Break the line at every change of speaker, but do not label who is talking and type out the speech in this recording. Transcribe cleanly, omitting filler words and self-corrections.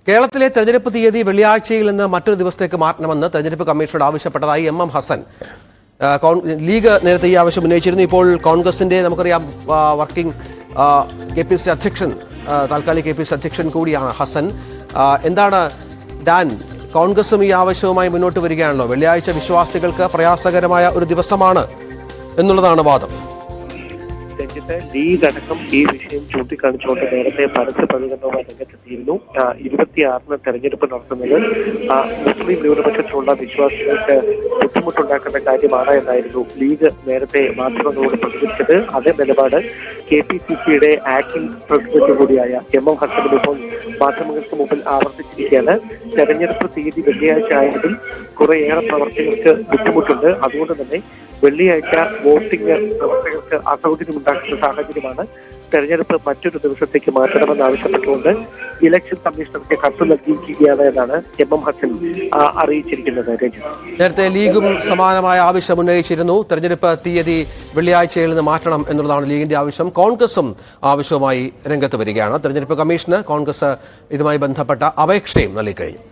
കേരളത്തിലെ തെരഞ്ഞെടുപ്പ് തീയതി വെള്ളിയാഴ്ചയിൽ നിന്ന് മറ്റൊരു ദിവസത്തേക്ക് മാറ്റണമെന്ന് തെരഞ്ഞെടുപ്പ് കമ്മീഷനോട് ആവശ്യപ്പെട്ടതായി എം ഹസൻ. ലീഗ് നേരത്തെ ഈ ആവശ്യം ഉന്നയിച്ചിരുന്നു. ഇപ്പോൾ കോൺഗ്രസിന്റെ നമുക്കറിയാം വർക്കിംഗ് KPCC അധ്യക്ഷൻ, താൽക്കാലിക KPCC അധ്യക്ഷൻ കൂടിയാണ് ഹസൻ. എന്താണ് ഡാൻ, കോൺഗ്രസും ഈ ആവശ്യവുമായി മുന്നോട്ട് വരികയാണല്ലോ. വെള്ളിയാഴ്ച വിശ്വാസികൾക്ക് പ്രയാസകരമായ ഒരു ദിവസമാണ് എന്നുള്ളതാണ് വാദം.
രഞ്ജിത്ത്, ലീഗ് അടക്കം ഈ വിഷയം ചൂണ്ടിക്കാണിച്ചുകൊണ്ട് നേരത്തെ പരസ്യ പ്രതികരണവുമായി രംഗത്തെത്തിയിരുന്നു. 26-ന് തെരഞ്ഞെടുപ്പ് നടത്തുന്നത് മുസ്ലിം ന്യൂനപക്ഷത്തിലുള്ള വിശ്വാസികൾക്ക് ബുദ്ധിമുട്ടുണ്ടാക്കുന്ന കാര്യമാണ് എന്നായിരുന്നു ലീഗ് നേരത്തെ മാധ്യമങ്ങളോട് പ്രതികരിച്ചത്. അതേ നിലപാട് KPCCയുടെ ആക്ടിംഗ് പ്രസിഡന്റ് കൂടിയായ എം ഹസൻ ഇപ്പോൾ മാധ്യമങ്ങൾക്ക് മുമ്പിൽ ആവർത്തിച്ചിരിക്കുകയാണ്. തെരഞ്ഞെടുപ്പ് തീയതി വെള്ളിയാഴ്ച ആയതിൽ കുറേയേറെ പ്രവർത്തകർക്ക് ബുദ്ധിമുട്ടുണ്ട്. അതുകൊണ്ട് തന്നെ വെള്ളിയാഴ്ച വോട്ടിംഗ് പ്രവർത്തകർക്ക് അസൗകര്യമുണ്ടാക്കുന്ന സാഹചര്യമാണ്. തെരഞ്ഞെടുപ്പ് മറ്റൊരു ദിവസത്തേക്ക് മാറ്റണമെന്ന് ആവശ്യപ്പെട്ടുകൊണ്ട് ഇലക്ഷൻ കമ്മീഷണർക്ക് കത്ത് നൽകിയിരിക്കുകയാണ് എന്നാണ് എം ഹസൻ അറിയിച്ചിരിക്കുന്നത്.
നേരത്തെ ലീഗും സമാനമായ ആവശ്യം ഉന്നയിച്ചിരുന്നു. തെരഞ്ഞെടുപ്പ് തീയതി വെള്ളിയാഴ്ചയിൽ നിന്ന് മാറ്റണം എന്നുള്ളതാണ് ലീഗിന്റെ ആവശ്യം. കോൺഗ്രസും ആവശ്യവുമായി രംഗത്ത് വരികയാണ്. തെരഞ്ഞെടുപ്പ് കമ്മീഷന് കോൺഗ്രസ് ഇതുമായി ബന്ധപ്പെട്ട അപേക്ഷയും നൽകിക്കഴിഞ്ഞു.